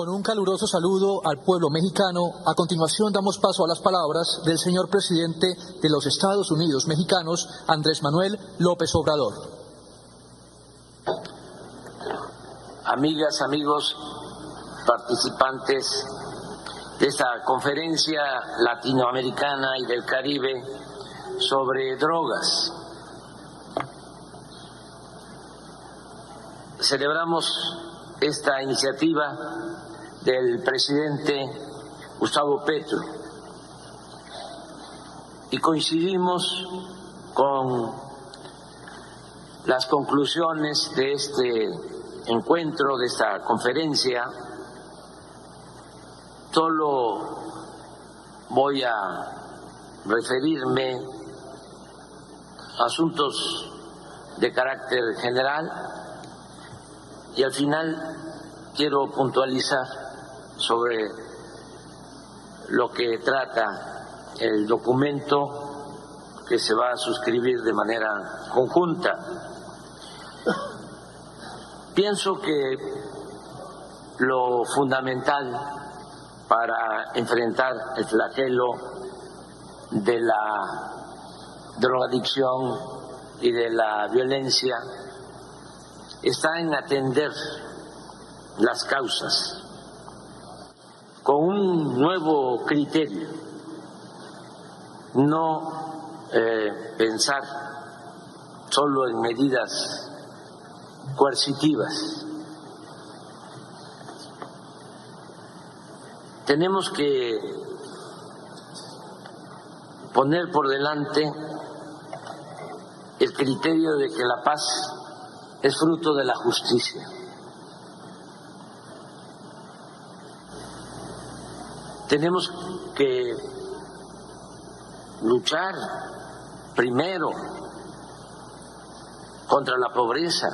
Con un caluroso saludo al pueblo mexicano, a continuación damos paso a las palabras del señor presidente de los Estados Unidos mexicanos, Andrés Manuel López Obrador. Amigas, amigos, participantes de esta conferencia latinoamericana y del Caribe sobre drogas. Celebramos esta iniciativa del presidente Gustavo Petro y coincidimos con las conclusiones de este encuentro, de esta conferencia. Solo voy a referirme a asuntos de carácter general y al final quiero puntualizar sobre lo que trata el documento que se va a suscribir de manera conjunta. Pienso que lo fundamental para enfrentar el flagelo de la drogadicción y de la violencia está en atender las causas con un nuevo criterio, no pensar solo en medidas coercitivas. Tenemos que poner por delante el criterio de que la paz es fruto de la justicia. Tenemos que luchar primero contra la pobreza,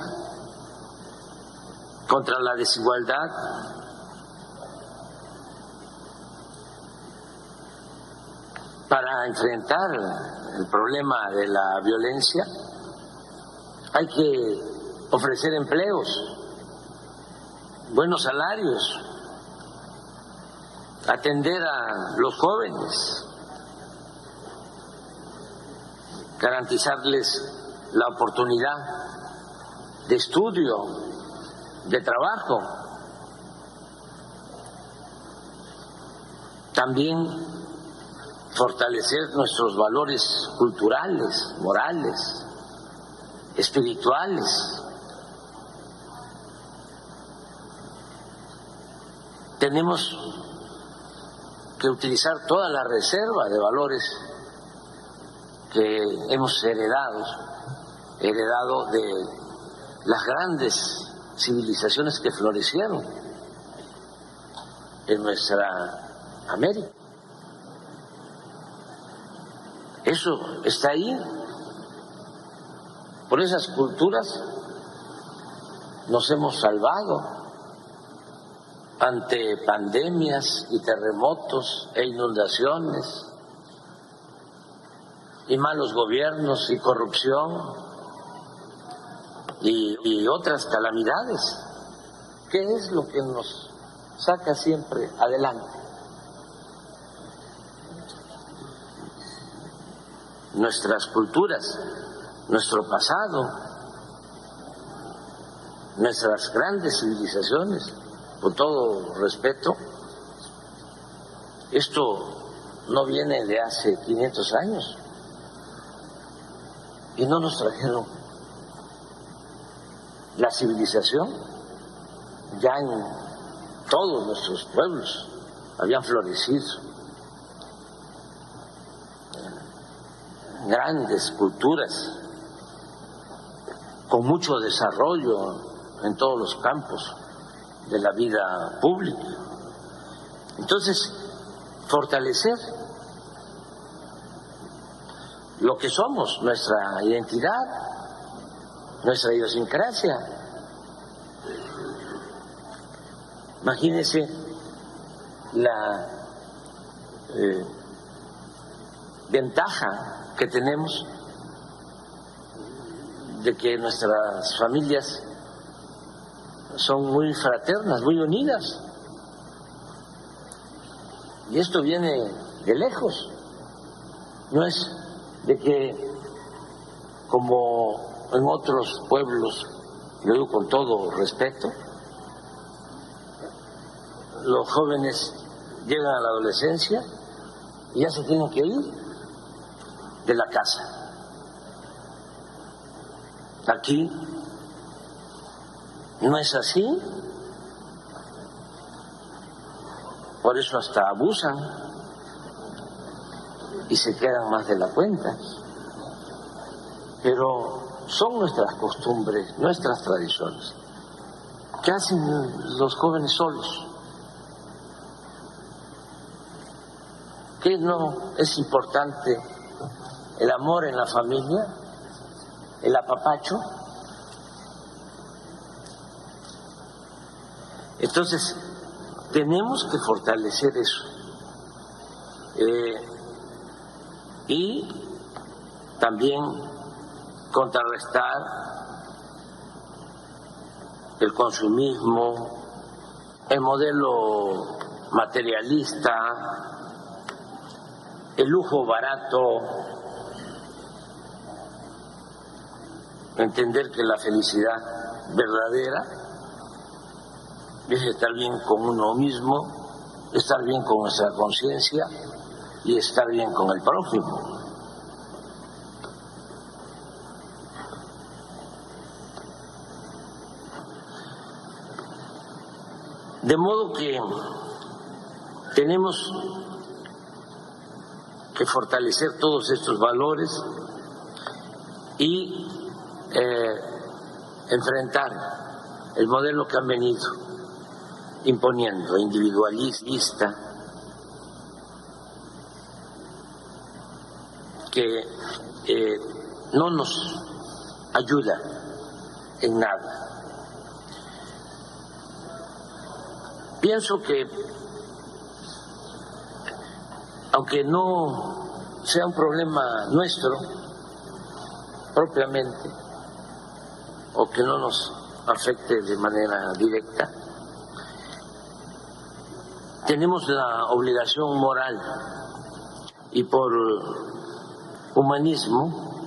contra la desigualdad, para enfrentar el problema de la violencia. Hay que ofrecer empleos, buenos salarios, atender a los jóvenes, garantizarles la oportunidad de estudio, de trabajo. También fortalecer nuestros valores culturales, morales, espirituales. Tenemos que utilizar toda la reserva de valores que hemos heredado de las grandes civilizaciones que florecieron en nuestra América. Eso está ahí. Por esas culturas nos hemos salvado ante pandemias y terremotos e inundaciones y malos gobiernos y corrupción y otras calamidades. ¿Qué es lo que nos saca siempre adelante? Nuestras culturas, nuestro pasado, nuestras grandes civilizaciones. Con todo respeto, esto no viene de hace 500 años y no nos trajeron la civilización. Ya en todos nuestros pueblos habían florecido grandes culturas con mucho desarrollo en todos los campos de la vida pública. Entonces, fortalecer lo que somos, nuestra identidad, nuestra idiosincrasia. Imagínense la ventaja que tenemos de que nuestras familias son muy fraternas, muy unidas. Y esto viene de lejos. No es de que, como en otros pueblos, lo digo con todo respeto, los jóvenes llegan a la adolescencia y ya se tienen que ir de la casa. Aquí no es así, por eso hasta abusan y se quedan más de la cuenta. Pero son nuestras costumbres, nuestras tradiciones. ¿Qué hacen los jóvenes solos? ¿Qué no es importante? El amor en la familia, el apapacho. Entonces, tenemos que fortalecer eso. Y también contrarrestar el consumismo, el modelo materialista, el lujo barato, entender que la felicidad verdadera es estar bien con uno mismo, estar bien con nuestra conciencia y estar bien con el prójimo. De modo que tenemos que fortalecer todos estos valores y enfrentar el modelo que han venido imponiendo, individualista, que no nos ayuda en nada. Pienso que, aunque no sea un problema nuestro propiamente, o que no nos afecte de manera directa, tenemos la obligación moral y por humanismo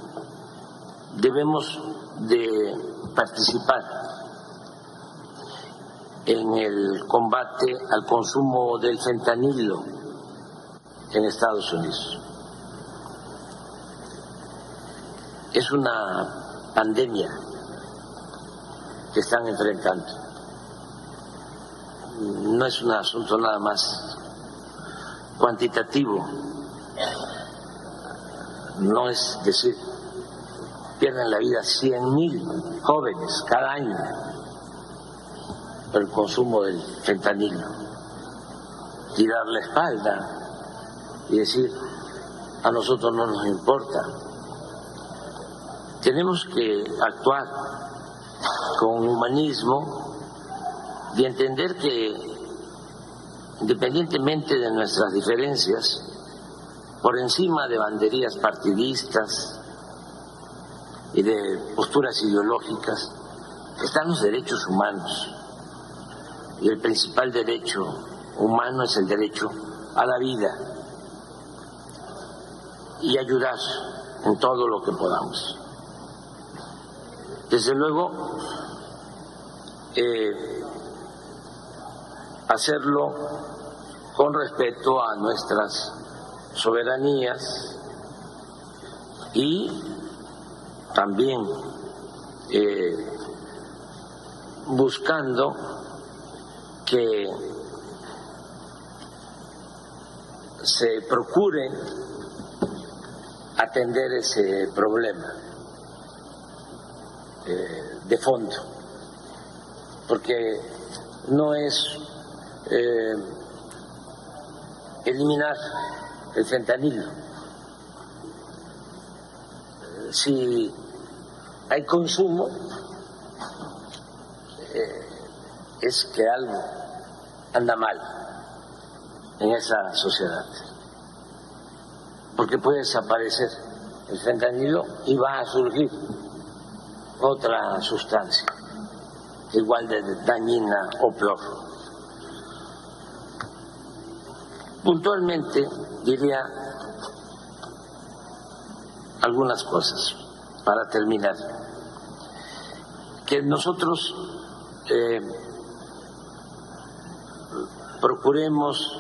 debemos de participar en el combate al consumo del fentanilo en Estados Unidos. Es una pandemia que están enfrentando. No es un asunto nada más cuantitativo. No es decir, pierden la vida 100,000 jóvenes cada año por el consumo del fentanilo. Y dar la espalda y decir, a nosotros no nos importa. Tenemos que actuar con humanismo y entender que, independientemente de nuestras diferencias, por encima de banderías partidistas y de posturas ideológicas, están los derechos humanos. Y el principal derecho humano es el derecho a la vida y ayudar en todo lo que podamos. Desde luego, hacerlo con respeto a nuestras soberanías y también buscando que se procure atender ese problema de fondo, porque no es eliminar el fentanilo. Si hay consumo, es que algo anda mal en esa sociedad, porque puede desaparecer el fentanilo y va a surgir otra sustancia igual de dañina o peor. Puntualmente diría algunas cosas para terminar. Que nosotros procuremos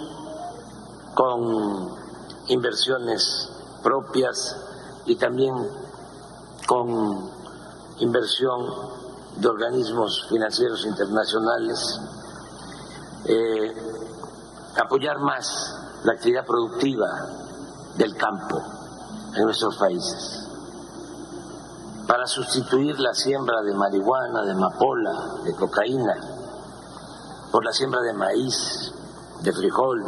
con inversiones propias y también con inversión de organismos financieros internacionales, apoyar más la actividad productiva del campo en nuestros países, para sustituir la siembra de marihuana, de amapola, de cocaína, por la siembra de maíz, de frijol,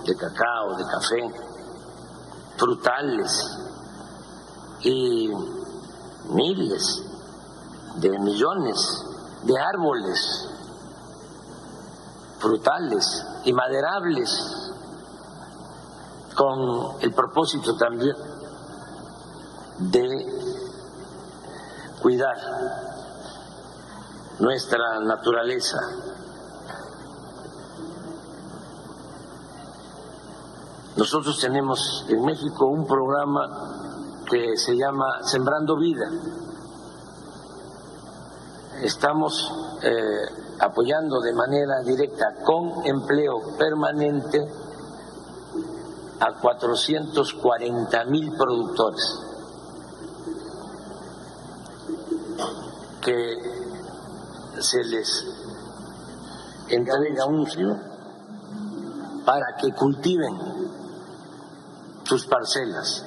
de cacao, de café, frutales y miles de millones de árboles frutales y maderables, con el propósito también de cuidar nuestra naturaleza. Nosotros tenemos en México un programa que se llama Sembrando Vida. Estamos apoyando de manera directa con empleo permanente a 440,000 productores que se les entrega un anuncio para que cultiven sus parcelas,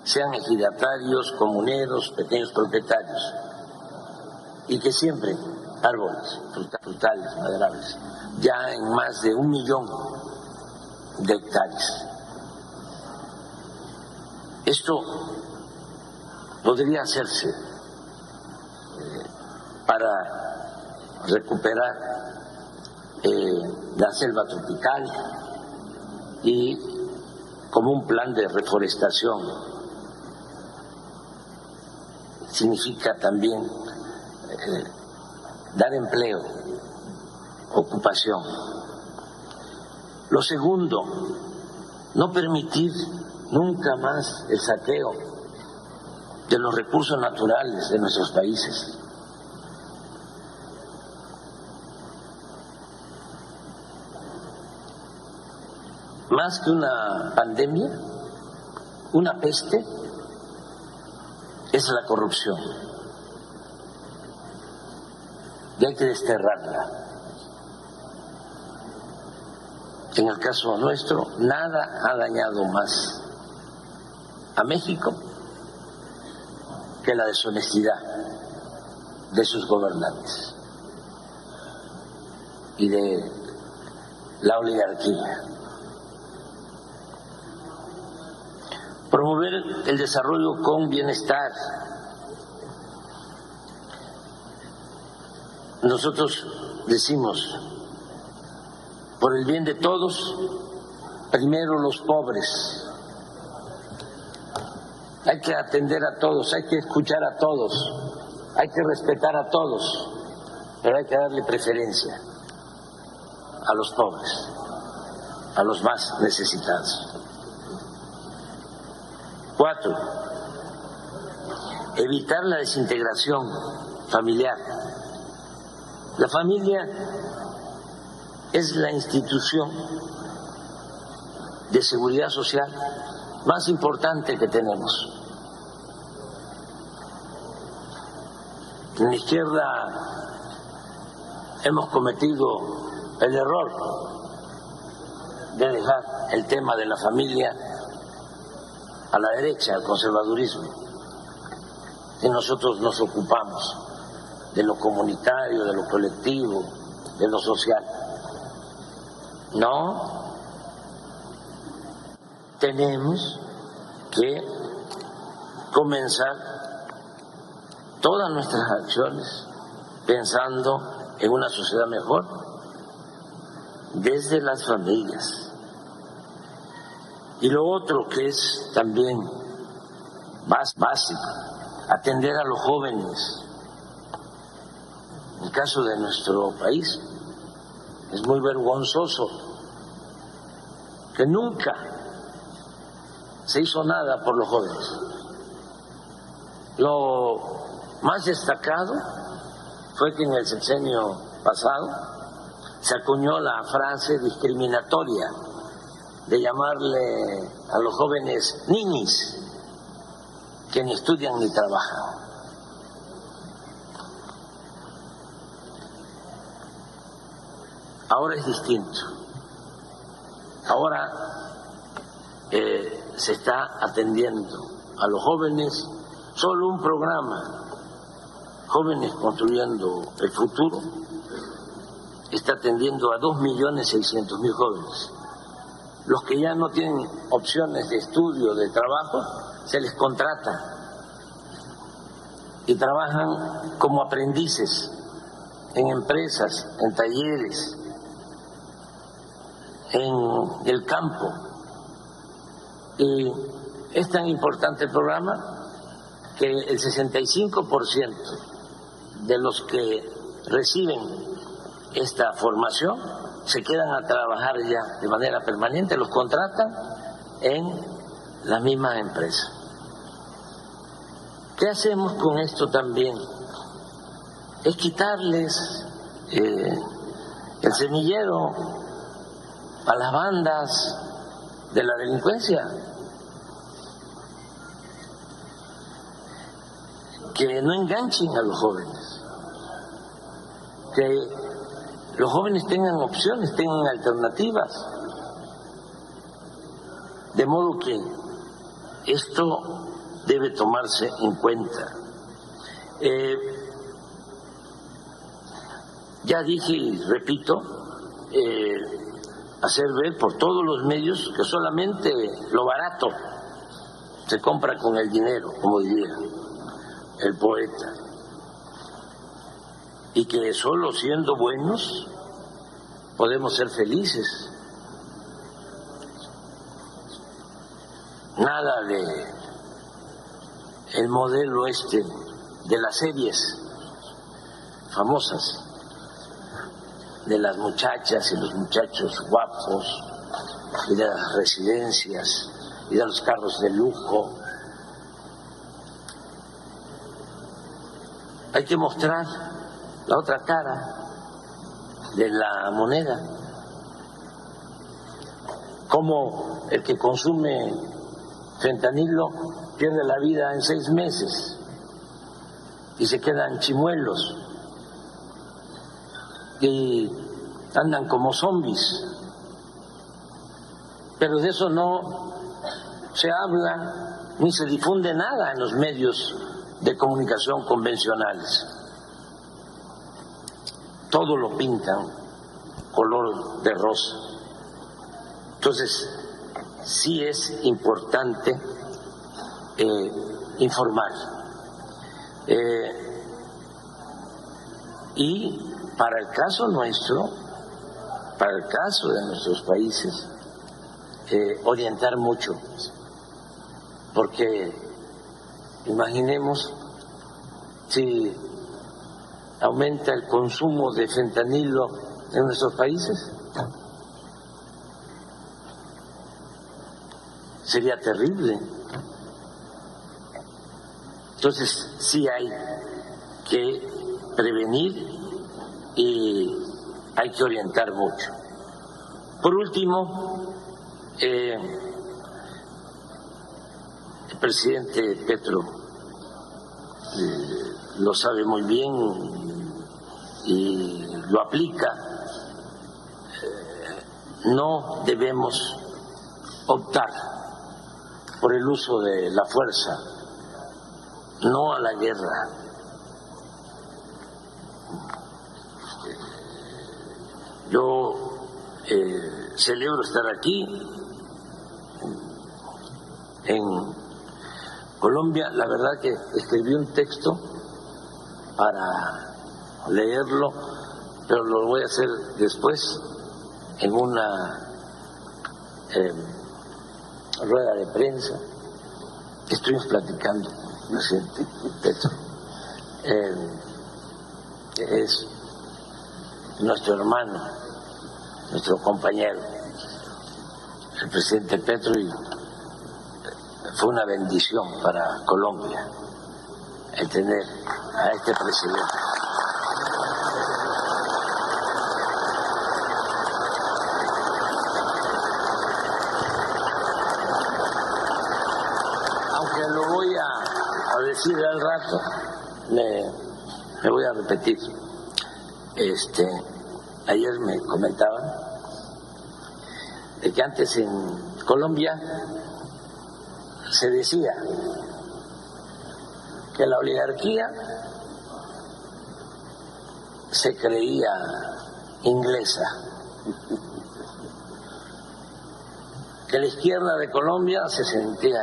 sean ejidatarios, comuneros, pequeños propietarios, y que siembren árboles frutales, maderables, ya en más de 1 millón de hectáreas. Esto podría hacerse para recuperar la selva tropical y como un plan de reforestación. Significa también dar empleo, ocupación. Lo segundo, no permitir nunca más el saqueo de los recursos naturales de nuestros países. Más que una pandemia, una peste, es la corrupción. Y hay que desterrarla. En el caso nuestro, nada ha dañado más a México que la deshonestidad de sus gobernantes y de la oligarquía. Promover el desarrollo con bienestar. Nosotros decimos, por el bien de todos, primero los pobres. Hay que atender a todos, hay que escuchar a todos, hay que respetar a todos, pero hay que darle preferencia a los pobres, a los más necesitados. 4, evitar la desintegración familiar. La familia es la institución de seguridad social más importante que tenemos. En la izquierda hemos cometido el error de dejar el tema de la familia a la derecha, al conservadurismo, y nosotros nos ocupamos de lo comunitario, de lo colectivo, de lo social. No, tenemos que comenzar todas nuestras acciones pensando en una sociedad mejor desde las familias. Y lo otro que es también más básico, atender a los jóvenes. En el caso de nuestro país es muy vergonzoso que nunca se hizo nada por los jóvenes. Lo más destacado fue que en el sexenio pasado se acuñó la frase discriminatoria de llamarle a los jóvenes ninis, que ni estudian ni trabajan. Ahora es distinto. Ahora se está atendiendo a los jóvenes. Solo un programa, Jóvenes Construyendo el Futuro, está atendiendo a 2.600.000 jóvenes. Los que ya no tienen opciones de estudio, de trabajo, se les contrata y trabajan como aprendices en empresas, en talleres, en el campo. Y es tan importante el programa que el 65% de los que reciben esta formación se quedan a trabajar ya de manera permanente, los contratan en las mismas empresas. ¿Qué hacemos con esto también? Es quitarles el semillero a las bandas de la delincuencia, que no enganchen a los jóvenes, que los jóvenes tengan opciones, tengan alternativas, de modo que esto debe tomarse en cuenta. Ya dije y repito, hacer ver por todos los medios que solamente lo barato se compra con el dinero, como diría el poeta, y que solo siendo buenos podemos ser felices. Nada de el modelo de las series famosas, de las muchachas y los muchachos guapos, y de las residencias, y de los carros de lujo. Hay que mostrar la otra cara de la moneda, como el que consume fentanilo pierde la vida en 6 meses y se quedan chimuelos y andan como zombies, pero de eso no se habla ni se difunde nada en los medios de comunicación convencionales. Todo lo pintan color de rosa. Entonces, sí es importante informar. Y para el caso nuestro, para el caso de nuestros países, orientar mucho, porque imaginemos si aumenta el consumo de fentanilo en nuestros países, sería terrible. Entonces sí hay que prevenir y hay que orientar mucho. Por último, el presidente Petro lo sabe muy bien y lo aplica. No debemos optar por el uso de la fuerza, no a la guerra. Yo celebro estar aquí en Colombia. La verdad que escribí un texto para leerlo, pero lo voy a hacer después en una rueda de prensa. Estuvimos platicando, presidente Petro, es nuestro hermano, nuestro compañero. el presidente Petro y fue una bendición para Colombia el tener a este presidente. Aunque lo voy a decir al rato, me voy a repetir. Ayer me comentaban de que antes en Colombia se decía que la oligarquía se creía inglesa, que la izquierda de Colombia se sentía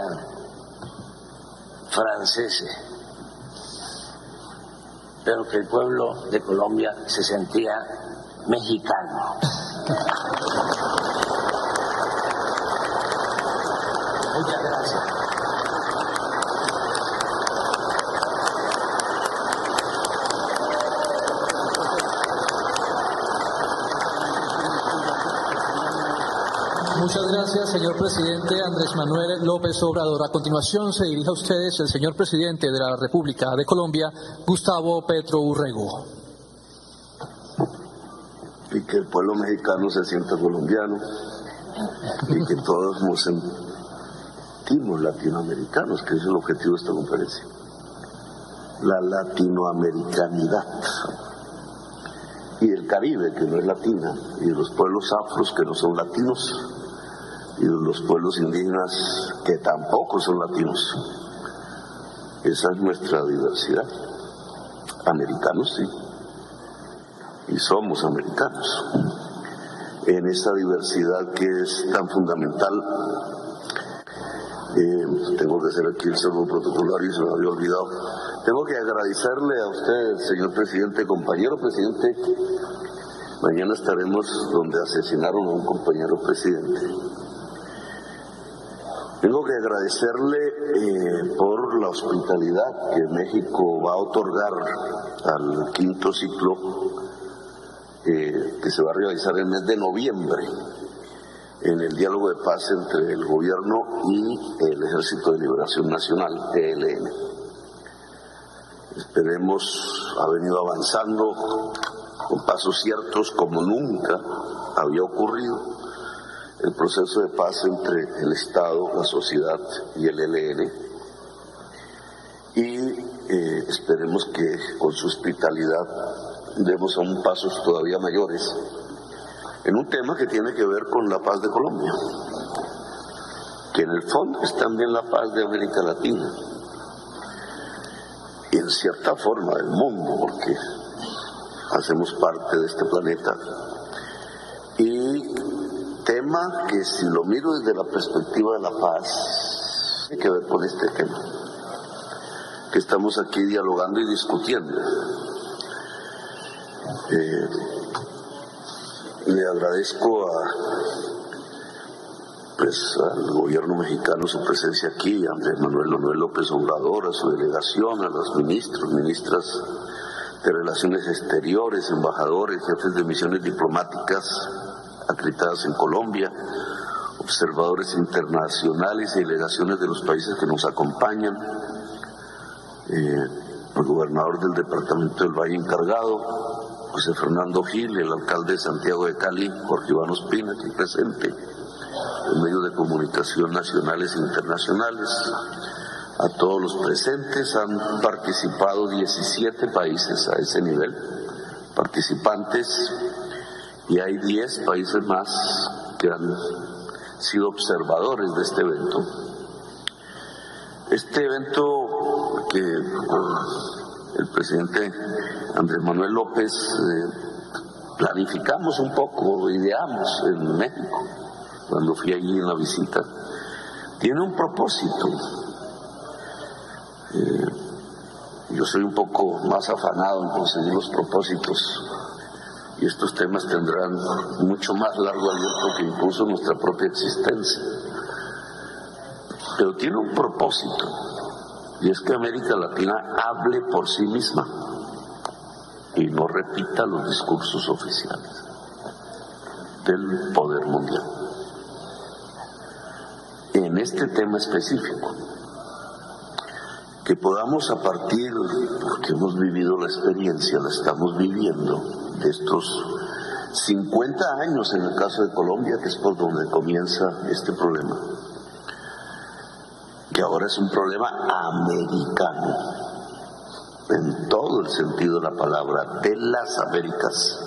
franceses, pero que el pueblo de Colombia se sentía mexicano. Muchas gracias. Muchas gracias, señor presidente Andrés Manuel López Obrador. A continuación se dirige a ustedes el señor presidente de la República de Colombia, Gustavo Petro Urrego. Y que el pueblo mexicano se sienta colombiano y que todos nos sentimos latinoamericanos, que es el objetivo de esta conferencia. La latinoamericanidad. Y el Caribe, que no es latina, y los pueblos afros, que no son latinos, y los pueblos indígenas, que tampoco son latinos. Esa es nuestra diversidad. Americanos, sí. Y somos americanos. En esa diversidad que es tan fundamental, tengo que hacer aquí el saludo protocolario y se me había olvidado. Tengo que agradecerle a usted, señor presidente, compañero presidente. Mañana estaremos donde asesinaron a un compañero presidente. Tengo que agradecerle por la hospitalidad que México va a otorgar al quinto ciclo que se va a realizar en el mes de noviembre en el diálogo de paz entre el gobierno y el Ejército de Liberación Nacional, ELN. Esperemos, ha venido avanzando con pasos ciertos como nunca había ocurrido el proceso de paz entre el Estado, la sociedad y el ELN. Y esperemos que con su hospitalidad demos aún pasos todavía mayores en un tema que tiene que ver con la paz de Colombia, que en el fondo es también la paz de América Latina y en cierta forma del mundo, porque hacemos parte de este planeta. Y tema que, si lo miro desde la perspectiva de la paz, tiene que ver con este tema que estamos aquí dialogando y discutiendo. Le agradezco al gobierno mexicano su presencia aquí, a Andrés Manuel López Obrador, a su delegación, a los ministros, ministras de Relaciones Exteriores, embajadores, jefes de misiones diplomáticas acreditadas en Colombia, observadores internacionales y delegaciones de los países que nos acompañan, el gobernador del departamento del Valle encargado, José Fernando Gil, el alcalde de Santiago de Cali, Jorge Iván Ospina, aquí presente, los medios de comunicación nacionales e internacionales, a todos los presentes. Han participado 17 países a ese nivel, participantes, y hay 10 países más que han sido observadores de este evento. Este evento que el presidente Andrés Manuel López planificamos un poco, ideamos en México, cuando fui allí en la visita, tiene un propósito. Yo soy un poco más afanado en conseguir los propósitos, y estos temas tendrán mucho más largo aliento que incluso nuestra propia existencia. Pero tiene un propósito, y es que América Latina hable por sí misma y no repita los discursos oficiales del poder mundial. en este tema específico. Que podamos, a partir, porque hemos vivido la experiencia, la estamos viviendo, de estos 50 años en el caso de Colombia, que es por donde comienza este problema, que ahora es un problema americano, en todo el sentido de la palabra, de las Américas.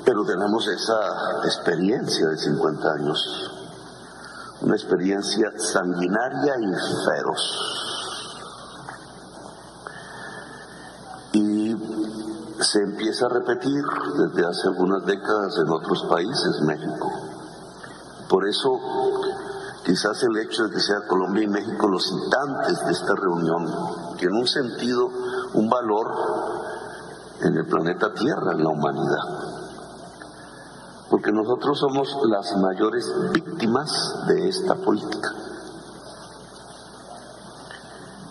Pero tenemos esa experiencia de 50 años, una experiencia sanguinaria y feroz. Y se empieza a repetir desde hace algunas décadas en otros países, México. Por eso, quizás el hecho de que sea Colombia y México los citantes de esta reunión tiene un sentido, un valor en el planeta Tierra, en la humanidad. Porque nosotros somos las mayores víctimas de esta política.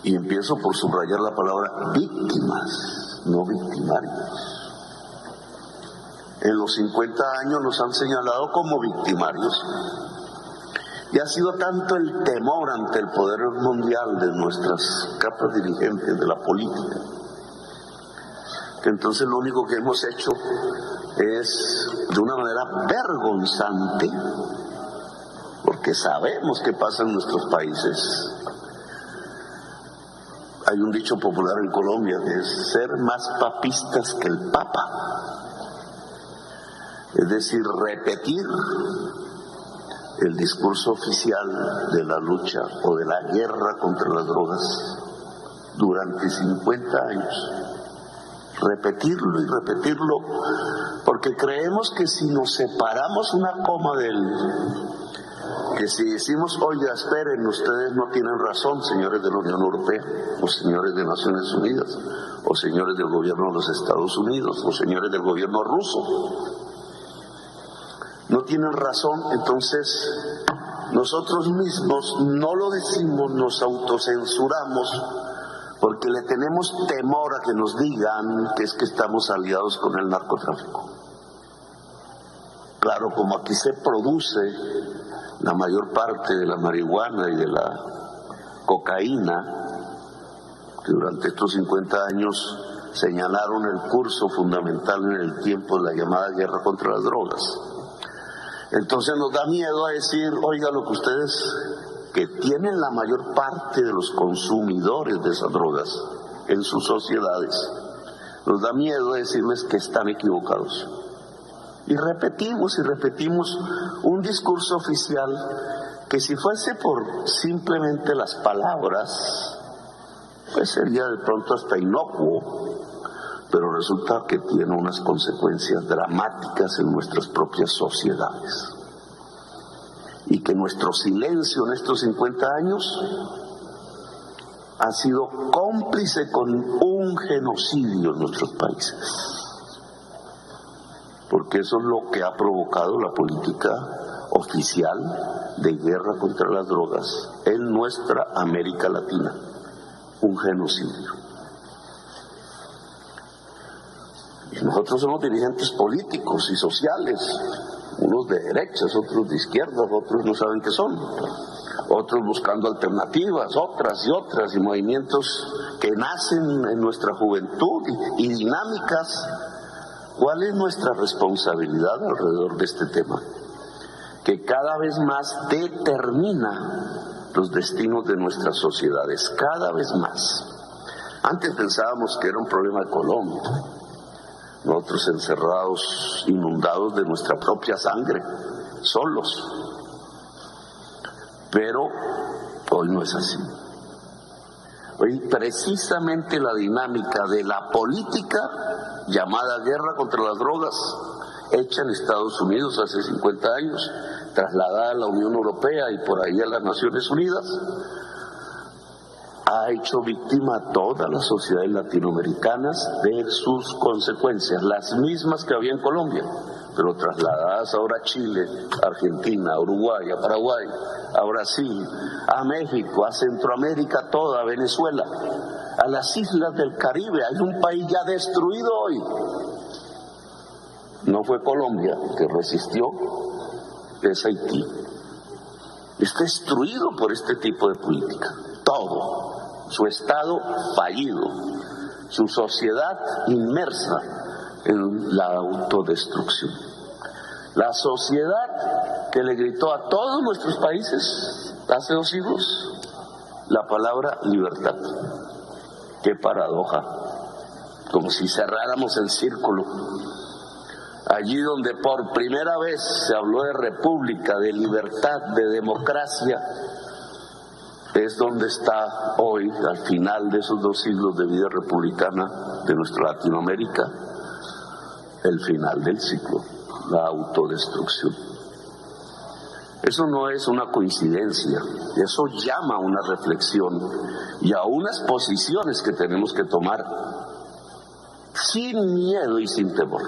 Y empiezo por subrayar la palabra víctimas, no victimarios. En los 50 años nos han señalado como victimarios. Y ha sido tanto el temor ante el poder mundial de nuestras capas dirigentes de la política, que entonces lo único que hemos hecho es, de una manera vergonzante, porque sabemos qué pasa en nuestros países. Hay un dicho popular en Colombia que es ser más papistas que el Papa. Es decir, repetir el discurso oficial de la lucha o de la guerra contra las drogas durante 50 años. Repetirlo y repetirlo, porque creemos que si nos separamos una coma de él, que si decimos, oiga, esperen, ustedes no tienen razón, señores de la Unión Europea, o señores de Naciones Unidas, o señores del gobierno de los Estados Unidos, o señores del gobierno ruso, no tienen razón, entonces nosotros mismos no lo decimos, nos autocensuramos, porque le tenemos temor a que nos digan que es que estamos aliados con el narcotráfico. Claro, como aquí se produce la mayor parte de la marihuana y de la cocaína, que durante estos 50 años señalaron el curso fundamental en el tiempo de la llamada guerra contra las drogas. Entonces nos da miedo a decir, oiga, lo que ustedes, que tienen la mayor parte de los consumidores de esas drogas en sus sociedades, nos da miedo decirles que están equivocados. Y repetimos un discurso oficial que, si fuese por simplemente las palabras, pues sería de pronto hasta inocuo, pero resulta que tiene unas consecuencias dramáticas en nuestras propias sociedades. Y que nuestro silencio en estos 50 años ha sido cómplice con un genocidio en nuestros países. Porque eso es lo que ha provocado la política oficial de guerra contra las drogas en nuestra América Latina. Un genocidio. Y nosotros somos dirigentes políticos y sociales, unos de derechas, otros de izquierdas, otros no saben qué son, otros buscando alternativas, otras y movimientos que nacen en nuestra juventud y dinámicas. ¿Cuál es nuestra responsabilidad alrededor de este tema? Que cada vez más determina los destinos de nuestras sociedades, cada vez más. Antes pensábamos que era un problema de Colombia, nosotros encerrados, inundados de nuestra propia sangre, solos. Pero hoy no es así. Hoy precisamente la dinámica de la política llamada guerra contra las drogas, hecha en Estados Unidos hace 50 años, trasladada a la Unión Europea y por ahí a las Naciones Unidas, ha hecho víctima a todas las sociedades latinoamericanas de sus consecuencias, las mismas que había en Colombia, pero trasladadas ahora a Chile, a Argentina, a Uruguay, a Paraguay, a Brasil, a México, a Centroamérica toda, a Venezuela, a las islas del Caribe. Hay un país ya destruido hoy. No fue Colombia que resistió, es Haití. está destruido por este tipo de política. Todo. Su Estado fallido, su sociedad inmersa en la autodestrucción. La sociedad que le gritó a todos nuestros países hace 2 siglos la palabra libertad. Qué paradoja, como si cerráramos el círculo. Allí donde por primera vez se habló de república, de libertad, de democracia, es donde está hoy, al final de esos 2 siglos de vida republicana de nuestra Latinoamérica, el final del ciclo, la autodestrucción. Eso no es una coincidencia, eso llama a una reflexión y a unas posiciones que tenemos que tomar sin miedo y sin temor.